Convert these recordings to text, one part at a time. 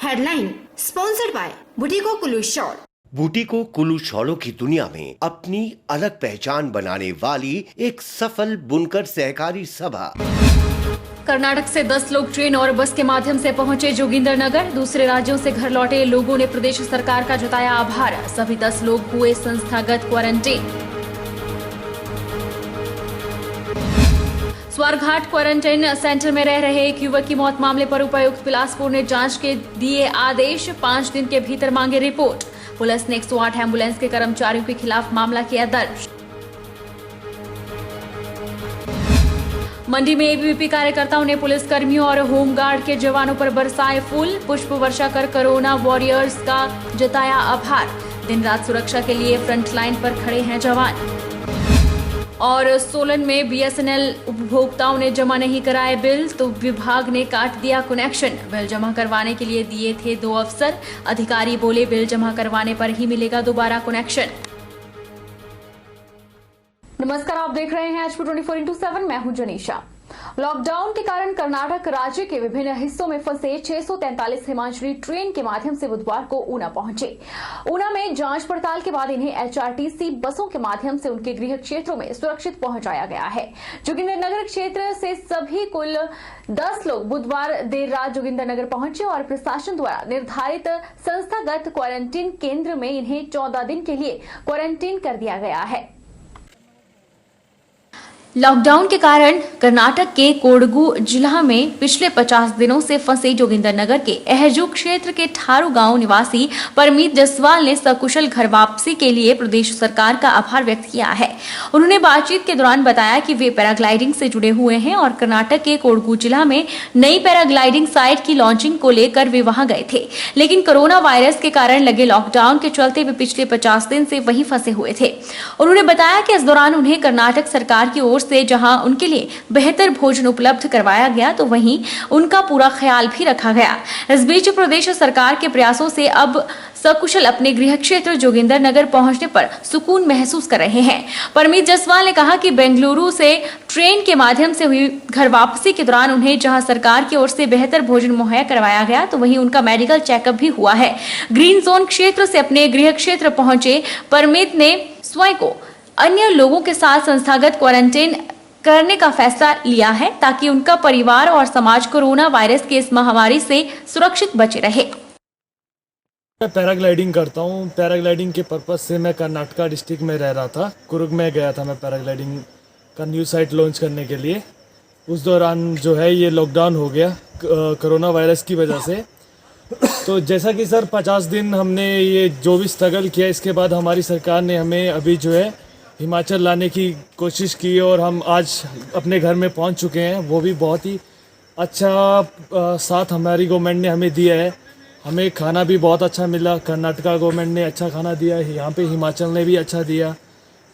Headline sponsored by Butiko Kullu shawl. Butiko Kullu शॉलों की दुनिया में अपनी अलग पहचान बनाने वाली एक सफल बुनकर सहकारी सभा। कर्नाटक से 10 लोग ट्रेन और बस के माध्यम से पहुंचे जोगिंदरनगर। दूसरे राज्यों से घर लौटे लोगों ने प्रदेश सरकार का जताया आभार। सभी 10 लोग हुए संस्थागत क्वारंटीन। स्वारघाट क्वारंटाइन सेंटर में रह रहे एक युवक की मौत मामले पर उपायुक्त बिलासपुर ने जांच के दिए आदेश। 5 दिन के भीतर मांगे रिपोर्ट। पुलिस ने 108 एम्बुलेंस के कर्मचारियों के खिलाफ मामला किया दर्ज। मंडी में एबीवीपी कार्यकर्ताओं ने पुलिस कर्मियों और होमगार्ड के जवानों पर बरसाए फूल। पुष्प वर्षा कर कोरोना वॉरियर्स का जताया आभार। दिन रात सुरक्षा के लिए फ्रंटलाइन पर खड़े हैं जवान। और सोलन में बीएसएनएल उपभोक्ताओं ने जमा नहीं कराए बिल तो विभाग ने काट दिया कनेक्शन। बिल जमा करवाने के लिए दिए थे 2 अवसर। अधिकारी बोले बिल जमा करवाने पर ही मिलेगा दोबारा कनेक्शन। नमस्कार, आप देख रहे हैं HP 24x7। मैं हूं जनीशा। लॉकडाउन के कारण कर्नाटक राज्य के विभिन्न हिस्सों में फंसे 643 हिमाचली ट्रेन के माध्यम से बुधवार को ऊना पहुंचे। ऊना में जांच पड़ताल के बाद इन्हें एचआरटीसी बसों के माध्यम से उनके गृह क्षेत्रों में सुरक्षित पहुंचाया गया है। जोगिंदरनगर क्षेत्र से सभी कुल 10 लोग बुधवार देर रात जोगिंदरनगर पहुंचे और प्रशासन द्वारा निर्धारित संस्थागत क्वारंटीन केंद्र में इन्हें 14 दिन के लिए क्वारंटीन कर दिया गया है। लॉकडाउन के कारण कर्नाटक के कोडगु जिला में पिछले 50 दिनों से फंसे जोगिंदरनगर के एहजू क्षेत्र के ठारू गांव निवासी परमीत जसवाल ने सकुशल घर वापसी के लिए प्रदेश सरकार का आभार व्यक्त किया है। उन्होंने बातचीत के दौरान बताया कि वे पैराग्लाइडिंग से जुड़े हुए हैं और कर्नाटक के कोडगु जिला में नई पैराग्लाइडिंग साइट की लॉन्चिंग को लेकर वे वहां गए थे, लेकिन कोरोना वायरस के कारण लगे लॉकडाउन के चलते वे पिछले 50 दिन से वहीं फंसे हुए थे। उन्होंने बताया कि इस दौरान उन्हें कर्नाटक सरकार की ओर से जहां उनके लिए बेहतर भोजन उपलब्ध करवाया गया तो वहीं उनका पूरा ख्याल भी रखा गया। इस बीच प्रदेश सरकार के प्रयासों से अब सकुशल अपने गृह क्षेत्र जोगिंदरनगर पहुंचने पर सुकून महसूस कर रहे हैं। परमीत जसवाल ने कहा कि बेंगलुरु से ट्रेन के माध्यम से हुई घर वापसी के दौरान उन्हें जहां सरकार की ओर से बेहतर भोजन मुहैया करवाया गया तो वहीं उनका मेडिकल चेकअप भी हुआ है। ग्रीन जोन क्षेत्र से अपने गृह क्षेत्र पहुंचे परमीत ने स्वयं को अन्य लोगों के साथ संस्थागत क्वारंटीन करने का फैसला लिया है ताकि उनका परिवार और समाज कोरोना वायरस की इस महामारी से सुरक्षित बचे रहे। मैं पैराग्लाइडिंग करता हूँ। पैराग्लाइडिंग के पर्पज से मैं कर्नाटका डिस्ट्रिक्ट में रह रहा था। कुरुग में गया था मैं पैराग्लाइडिंग का न्यू साइट लॉन्च करने के लिए। उस दौरान जो है ये लॉकडाउन हो गया कोरोना वायरस की वजह से। तो जैसा कि सर 50 दिन हमने ये जो भी स्ट्रगल किया, इसके बाद हमारी सरकार ने हमें अभी जो है हिमाचल लाने की कोशिश की और हम आज अपने घर में पहुंच चुके हैं। वो भी बहुत ही अच्छा साथ हमारी गवर्नमेंट ने हमें दिया है। हमें खाना भी बहुत अच्छा मिला। कर्नाटका गवर्नमेंट ने अच्छा खाना दिया है, यहाँ पे हिमाचल ने भी अच्छा दिया।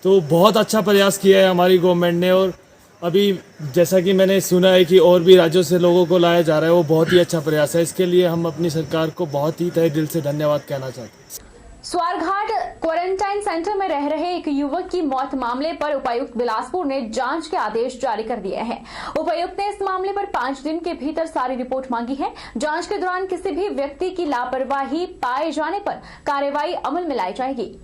तो बहुत अच्छा प्रयास किया है हमारी गवर्नमेंट ने। और अभी जैसा कि मैंने सुना है कि और भी राज्यों से लोगों को लाया जा रहा है, वो बहुत ही अच्छा प्रयास है। इसके लिए हम अपनी सरकार को बहुत ही तहे दिल से धन्यवाद कहना चाहते हैं। स्वारघाट क्वारंटाइन सेंटर में रह रहे एक युवक की मौत मामले पर उपायुक्त बिलासपुर ने जांच के आदेश जारी कर दिए हैं। उपायुक्त ने इस मामले पर 5 दिन के भीतर सारी रिपोर्ट मांगी है। जांच के दौरान किसी भी व्यक्ति की लापरवाही पाए जाने पर कार्रवाई अमल में लाई जाएगी।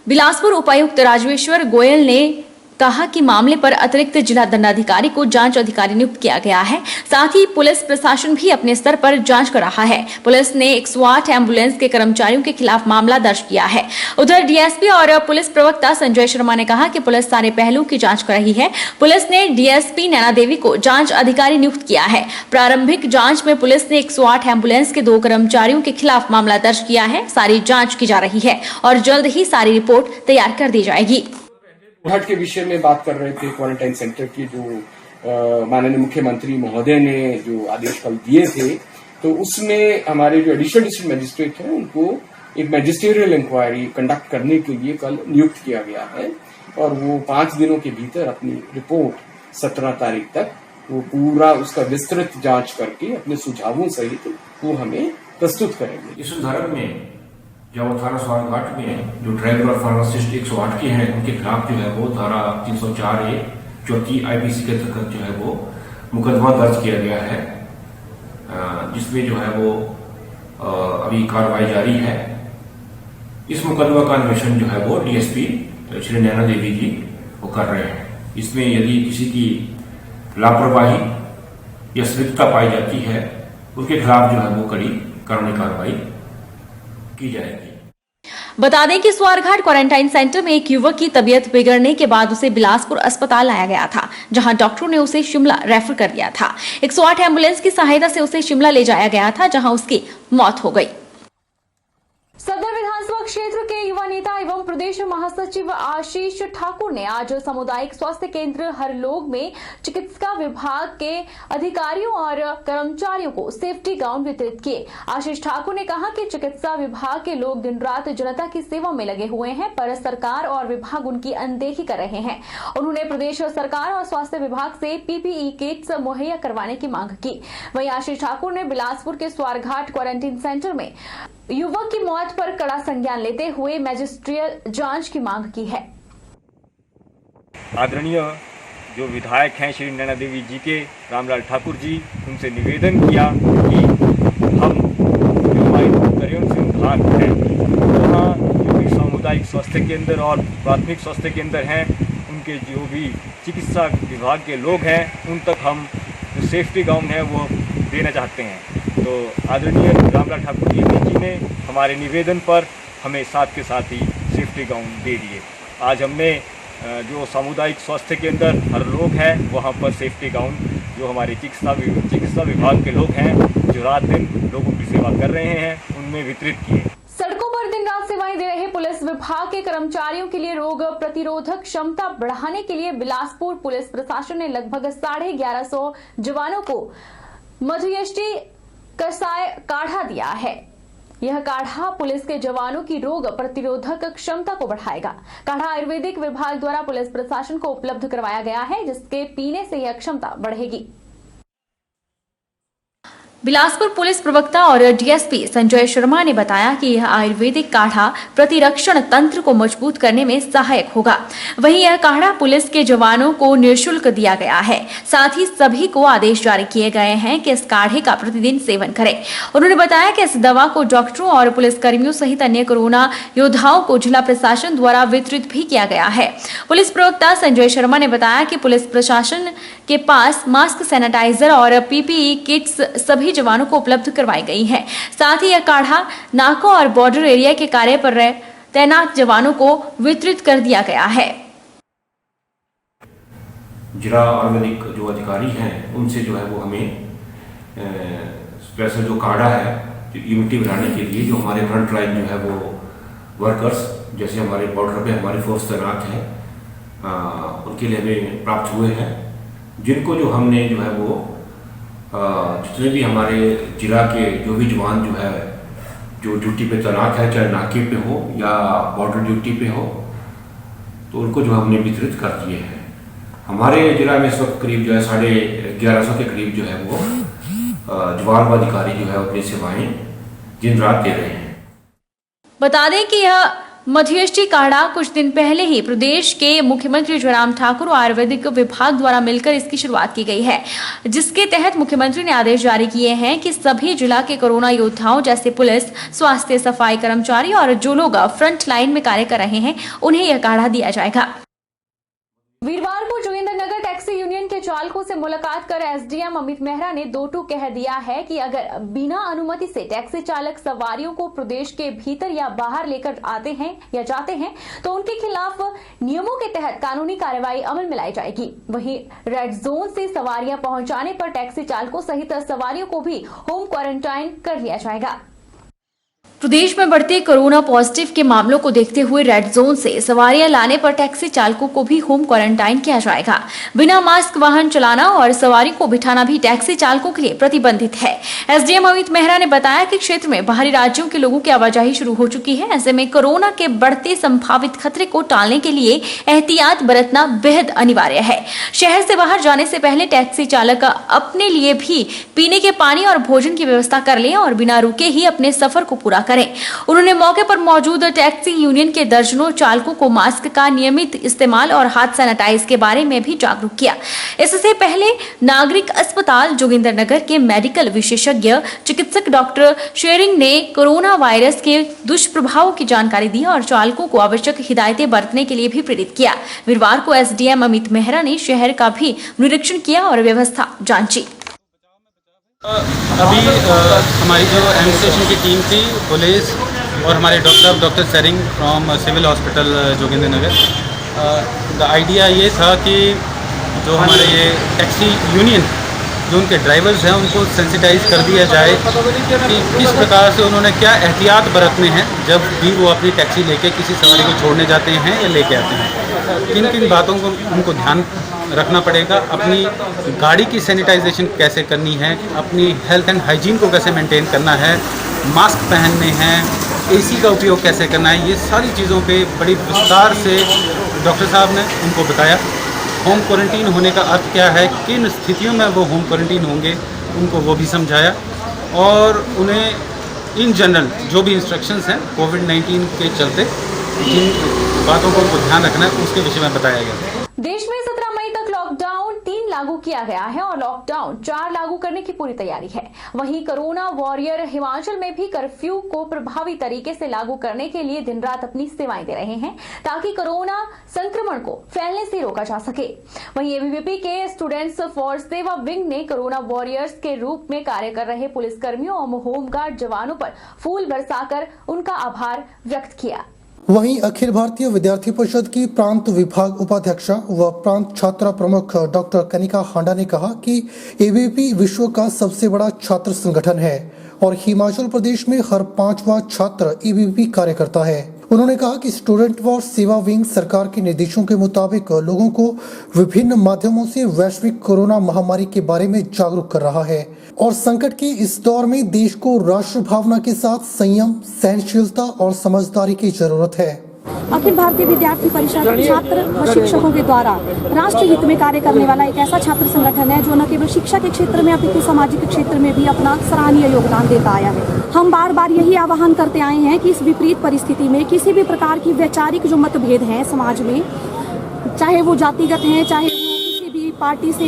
बिलासपुर उपायुक्त राजेश्वर गोयल ने कहा कि मामले पर अतिरिक्त जिला दंडाधिकारी को जांच अधिकारी नियुक्त किया गया है। साथ ही पुलिस प्रशासन भी अपने स्तर पर जांच कर रहा है। पुलिस ने 108 एम्बुलेंस के कर्मचारियों के खिलाफ मामला दर्ज किया है। उधर डीएसपी और पुलिस प्रवक्ता संजय शर्मा ने कहा कि पुलिस सारे पहलुओं की जांच कर रही है। पुलिस ने डीएसपी नैना देवी को जांच अधिकारी नियुक्त किया है। प्रारंभिक जाँच में पुलिस ने 108 एम्बुलेंस के 2 कर्मचारियों के खिलाफ मामला दर्ज किया है। सारी जाँच की जा रही है और जल्द ही सारी रिपोर्ट तैयार कर दी जाएगी। घाट के विषय में बात कर रहे थे। क्वारंटाइन सेंटर की जो माननीय मुख्यमंत्री महोदय ने जो आदेश कल दिए थे, तो उसमें हमारे जो एडिशनल डिस्ट्रिक्ट मजिस्ट्रेट हैं उनको एक मैजिस्ट्रियल इंक्वायरी कंडक्ट करने के लिए कल नियुक्त किया गया है और वो 5 दिनों के भीतर अपनी रिपोर्ट 17 तारीख तक वो पूरा उसका विस्तृत जांच करके अपने सुझावों सहित वो हमें प्रस्तुत करेंगे। इस उदाहरण में जो थाना स्वारघाट में जो ड्राइवर और फार्मासिस्ट 108 के हैं उनके खिलाफ जो है वो धारा 304A चौथी IPC के तहत जो है वो मुकदमा दर्ज किया गया है। जिसमें जो है वो अभी कार्रवाई जारी है। इस मुकदमा का अन्वेषण जो है वो डीएसपी श्री नैना देवी जी वो कर रहे हैं। इसमें यदि किसी की लापरवाही या संलिप्तता पाई जाती है उसके खिलाफ जो है वो कड़ी कानूनी कार्रवाई की जाएगी। बता दें कि स्वारघाट क्वारंटाइन सेंटर में एक युवक की तबीयत बिगड़ने के बाद उसे बिलासपुर अस्पताल लाया गया था, जहां डॉक्टरों ने उसे शिमला रेफर कर दिया था। 108 एम्बुलेंस की सहायता से उसे शिमला ले जाया गया था, जहां उसकी मौत हो गई। सदर विधानसभा क्षेत्र के युवा नेता एवं प्रदेश महासचिव आशीष ठाकुर ने आज सामुदायिक स्वास्थ्य केंद्र हरलोग में चिकित्सा विभाग के अधिकारियों और कर्मचारियों को सेफ्टी गाउन वितरित किए। आशीष ठाकुर ने कहा कि चिकित्सा विभाग के लोग दिन रात जनता की सेवा में लगे हुए हैं, पर सरकार और विभाग उनकी अनदेखी कर रहे हैं। उन्होंने प्रदेश सरकार और स्वास्थ्य विभाग से पीपीई किट्स मुहैया करवाने की मांग की। वहीं आशीष ठाकुर ने बिलासपुर के स्वारघाट क्वारंटाइन सेंटर में युवक की मौत पर कड़ा संज्ञान लेते हुए मैजिस्ट्रियल जांच की मांग की है। आदरणीय जो विधायक हैं श्री नैना देवी जी के रामलाल ठाकुर जी, उनसे निवेदन किया कि हम जो हमारे कर्मचारियों से उद्धार हैं वहाँ जो भी सामुदायिक स्वास्थ्य केंद्र और प्राथमिक स्वास्थ्य केंद्र हैं उनके जो भी चिकित्सा विभाग के लोग हैं उन तक हम जो सेफ्टी गाउन है वो देना चाहते हैं। तो आदरणीय रामलाल ठाकुर जी ने हमारे निवेदन पर हमें साथ के साथ ही सेफ्टी गाउन दे दिए। आज हमने जो सामुदायिक स्वास्थ्य केंद्र हर लोग हैं वहाँ पर सेफ्टी गाउन जो हमारे चिकित्सा विभाग के लोग हैं जो रात दिन लोगों की सेवा कर रहे हैं उनमें वितरित किए। सड़कों पर दिन रात सेवाएं दे रहे पुलिस विभाग के कर्मचारियों के लिए रोग प्रतिरोधक क्षमता बढ़ाने के लिए बिलासपुर पुलिस प्रशासन ने लगभग 1150 जवानों को मधुयष्टि कसाय काढ़ा दिया है। यह काढ़ा पुलिस के जवानों की रोग प्रतिरोधक क्षमता को बढ़ाएगा। काढ़ा आयुर्वेदिक विभाग द्वारा पुलिस प्रशासन को उपलब्ध करवाया गया है, जिसके पीने से यह क्षमता बढ़ेगी। बिलासपुर पुलिस प्रवक्ता और डीएसपी संजय शर्मा ने बताया कि यह आयुर्वेदिक काढ़ा प्रतिरक्षण तंत्र को मजबूत करने में सहायक होगा। वहीं यह काढ़ा पुलिस के जवानों को निःशुल्क दिया गया है। साथ ही सभी को आदेश जारी किए गए हैं कि इस काढ़े का प्रतिदिन सेवन करें। उन्होंने बताया कि इस दवा को डॉक्टरों और पुलिसकर्मियों सहित अन्य कोरोना योद्धाओं को जिला प्रशासन द्वारा वितरित भी किया गया है। पुलिस प्रवक्ता संजय शर्मा ने बताया कि पुलिस प्रशासन के पास मास्क, सैनिटाइजर और पीपीई किट्स सभी जवानों को उपलब्ध करवाई गई है। साथ ही यह काढ़ा नाकों और बॉर्डर एरिया के कार्य पर तैनात जवानों को वितरित कर दिया गया है। जिला आयुर्वेदिक जो अधिकारी हैं उनसे जो है वो हमें स्पेशल जो काढ़ा है जो इम्यूनिटी बढ़ाने के लिए जो हमारे फ्रंट लाइन जो है वो वर्कर्स जैसे हमारे बॉर्डर पे हमारी फोर्स तैनात है उनके लिए हमें प्राप्त हुए हैं, जिनको जो हमने जो है वो जितने भी हमारे जिला के जो भी जवान जो है जो ड्यूटी पे तैनात है, चाहे नाके पे हो या बॉर्डर ड्यूटी पे हो, तो उनको जो हमने वितरित कर दिए हैं। हमारे जिला में इस वक्त करीब जो है 1150 के करीब जो है वो जवान व अधिकारी जो है अपनी सेवाएं दिन रात दे रहे हैं। बता दें कि यह मधुयष्टि काढ़ा कुछ दिन पहले ही प्रदेश के मुख्यमंत्री जयराम ठाकुर और आयुर्वेदिक विभाग द्वारा मिलकर इसकी शुरुआत की गई है, जिसके तहत मुख्यमंत्री ने आदेश जारी किए हैं कि सभी जिला के कोरोना योद्धाओं जैसे पुलिस, स्वास्थ्य, सफाई कर्मचारी और जो लोग फ्रंट लाइन में कार्य कर रहे हैं उन्हें यह काढ़ा दिया जाएगा। वीरवार को जोगिंदरनगर टैक्सी यूनियन के चालकों से मुलाकात कर एसडीएम अमित मेहरा ने दो टूक कह दिया है कि अगर बिना अनुमति से टैक्सी चालक सवारियों को प्रदेश के भीतर या बाहर लेकर आते हैं या जाते हैं तो उनके खिलाफ नियमों के तहत कानूनी कार्रवाई अमल में लाई जाएगी। वहीं रेड जोन से सवारियां पहुंचाने पर टैक्सी चालकों सहित सवारियों को भी होम क्वारंटाइन कर लिया जाएगा। प्रदेश में बढ़ते कोरोना पॉजिटिव के मामलों को देखते हुए रेड जोन से सवारियां लाने पर टैक्सी चालकों को भी होम क्वारंटाइन किया जाएगा। बिना मास्क वाहन चलाना और सवारी को बिठाना भी टैक्सी चालकों के लिए प्रतिबंधित है। एसडीएम अमित मेहरा ने बताया कि क्षेत्र में बाहरी राज्यों के लोगों की आवाजाही शुरू हो चुकी है। ऐसे में कोरोना के बढ़ते संभावित खतरे को टालने के लिए एहतियात बरतना बेहद अनिवार्य है। शहर से बाहर जाने से पहले टैक्सी चालक अपने लिए भी पीने के पानी और भोजन की व्यवस्था कर लें और बिना रुके ही अपने सफर को पूरा करें। उन्होंने मौके पर मौजूद टैक्सी यूनियन के दर्जनों चालकों को मास्क का नियमित इस्तेमाल और हाथ सैनिटाइज के बारे में भी जागरूक किया। इससे पहले नागरिक अस्पताल जोगिंदरनगर के मेडिकल विशेषज्ञ चिकित्सक डॉक्टर शेरिंग ने कोरोना वायरस के दुष्प्रभावों की जानकारी दी और चालकों को आवश्यक हिदायतें बरतने के लिए भी प्रेरित किया। वीरवार को एसडीएम अमित मेहरा ने शहर का भी निरीक्षण किया और व्यवस्था जांची। अभी हमारी जो एडमिनिस्ट्रेशन की टीम थी, पुलिस और हमारे doctor Tsering from civil hospital Jogindernagar, the idea ये था कि जो हमारे ये टैक्सी यूनियन जो उनके ड्राइवर्स हैं उनको सेंसिटाइज कर दिया जाए कि किस प्रकार से उन्होंने क्या एहतियात बरतने हैं जब भी वो अपनी टैक्सी लेके किसी सवारी को छोड़ने जाते हैं या लेके आते हैं। किन किन बातों को उनको ध्यान रखना पड़ेगा, अपनी गाड़ी की सैनिटाइजेशन कैसे करनी है, अपनी हेल्थ एंड हाइजीन को कैसे मेंटेन करना है, मास्क पहनने हैं, एसी का उपयोग कैसे करना है, ये सारी चीज़ों पे बड़ी विस्तार से डॉक्टर साहब ने उनको बताया। होम क्वारंटीन होने का अर्थ क्या है, किन स्थितियों में वो होम क्वारंटीन होंगे, उनको वो भी समझाया और उन्हें इन जनरल जो भी इंस्ट्रक्शंस हैं कोविड-19 के चलते जिन बातों को उनको ध्यान रखना है उसके विषय में बताया गया। देश में 17 मई तक लॉकडाउन 3 लागू किया गया है और लॉकडाउन 4 लागू करने की पूरी तैयारी है। वहीं कोरोना वॉरियर हिमाचल में भी कर्फ्यू को प्रभावी तरीके से लागू करने के लिए दिन रात अपनी सेवाएं दे रहे हैं ताकि कोरोना संक्रमण को फैलने से रोका जा सके। वहीं एबीवीपी के स्टूडेंट्स फॉर सेवा विंग ने कोरोना वॉरियर्स के रूप में कार्य कर रहे पुलिसकर्मियों और होमगार्ड जवानों पर फूल बरसाकर उनका आभार व्यक्त किया। वहीं अखिल भारतीय विद्यार्थी परिषद की प्रांत विभाग उपाध्यक्षा व प्रांत छात्रा प्रमुख डॉक्टर कनिका हांडा ने कहा कि एबीवीपी विश्व का सबसे बड़ा छात्र संगठन है और हिमाचल प्रदेश में हर 5वां छात्र एबीवीपी कार्य करता है। उन्होंने कहा कि स्टूडेंट फॉर सेवा विंग सरकार के निर्देशों के मुताबिक लोगों को विभिन्न माध्यमों से वैश्विक कोरोना महामारी के बारे में जागरूक कर रहा है और संकट के इस दौर में देश को राष्ट्र भावना के साथ संयम, सहनशीलता और समझदारी की जरूरत है। अखिल भारतीय विद्यार्थी परिषद छात्र व शिक्षकों के द्वारा राष्ट्र हित में कार्य करने वाला एक ऐसा छात्र संगठन है जो न केवल शिक्षा के क्षेत्र में अपितु सामाजिक क्षेत्र में भी अपना सराहनीय योगदान देता आया है। हम बार बार यही आह्वान करते आए हैं कि इस विपरीत परिस्थिति में किसी भी प्रकार की वैचारिक जो मतभेद हैं समाज में, चाहे वो जातिगत हैं, चाहे किसी भी पार्टी से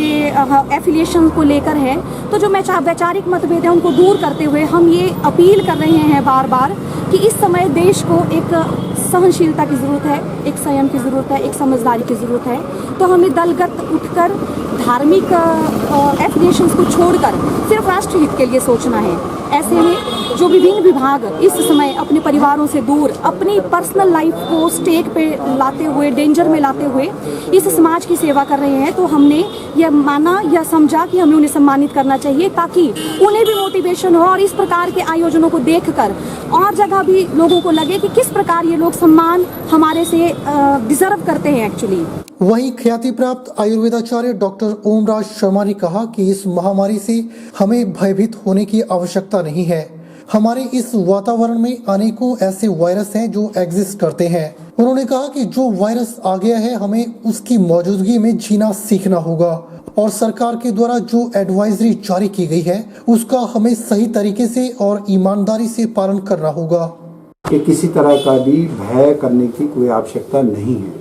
एफिलिएशन को लेकर है, तो जो वैचारिक मतभेद है उनको दूर करते हुए हम ये अपील कर रहे हैं बार बार कि इस समय देश को एक सहनशीलता की ज़रूरत है, एक संयम की ज़रूरत है, एक समझदारी की ज़रूरत है। तो हमें दलगत उठकर धार्मिक एफिलिएशंस को छोड़कर सिर्फ राष्ट्र हित के लिए सोचना है। ऐसे में जो विभिन्न विभाग इस समय अपने परिवारों से दूर अपनी पर्सनल लाइफ को स्टेक पे लाते हुए, डेंजर में लाते हुए इस समाज की सेवा कर रहे हैं, तो हमने यह माना या समझा कि हमें उन्हें सम्मानित करना चाहिए ताकि उन्हें भी मोटिवेशन हो और इस प्रकार के आयोजनों को देखकर और जगह भी लोगों को लगे कि किस प्रकार ये लोग सम्मान हमारे से डिजर्व करते हैं एक्चुअली। वहीं ख्याति प्राप्त आयुर्वेदाचार्य डॉक्टर ओमराज शर्मा ने कहा कि इस महामारी से हमें भयभीत होने की आवश्यकता नहीं है। हमारे इस वातावरण में अनेकों ऐसे वायरस हैं जो एग्जिस्ट करते हैं। उन्होंने कहा कि जो वायरस आ गया है हमें उसकी मौजूदगी में जीना सीखना होगा और सरकार के द्वारा जो एडवाइजरी जारी की गई है उसका हमें सही तरीके से और ईमानदारी से पालन करना होगा। कि किसी तरह का भी भय करने की कोई आवश्यकता नहीं है।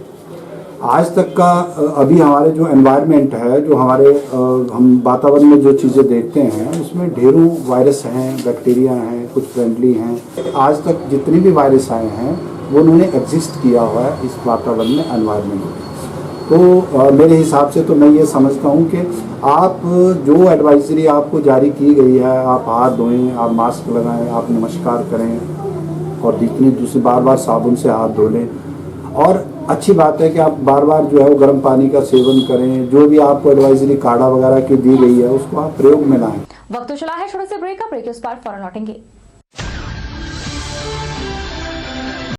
आज तक का अभी हमारे जो एनवायरनमेंट है, जो हमारे हम वातावरण में जो चीज़ें देखते हैं उसमें ढेरों वायरस हैं, बैक्टीरिया हैं, कुछ फ्रेंडली हैं। आज तक जितने भी वायरस आए हैं वो उन्होंने एग्जिस्ट किया हुआ है इस वातावरण में, एनवायरनमेंट में। तो मेरे हिसाब से तो मैं ये समझता हूँ कि आप जो एडवाइजरी आपको जारी की गई है, आप हाथ धोएं, आप मास्क लगाएं, आप नमस्कार करें और जितनी दूसरी बार साबुन से हाथ धो लें। और अच्छी बात है कि आप बार बार जो है वो गर्म पानी का सेवन करें। जो भी आपको एडवाइजरी काढ़ा वगैरह की दी गई है उसको आप प्रयोग में लाएं। वक्त तो चला है छोटे से ब्रेक का, ब्रेक के उस पार फौरन लौटेंगे।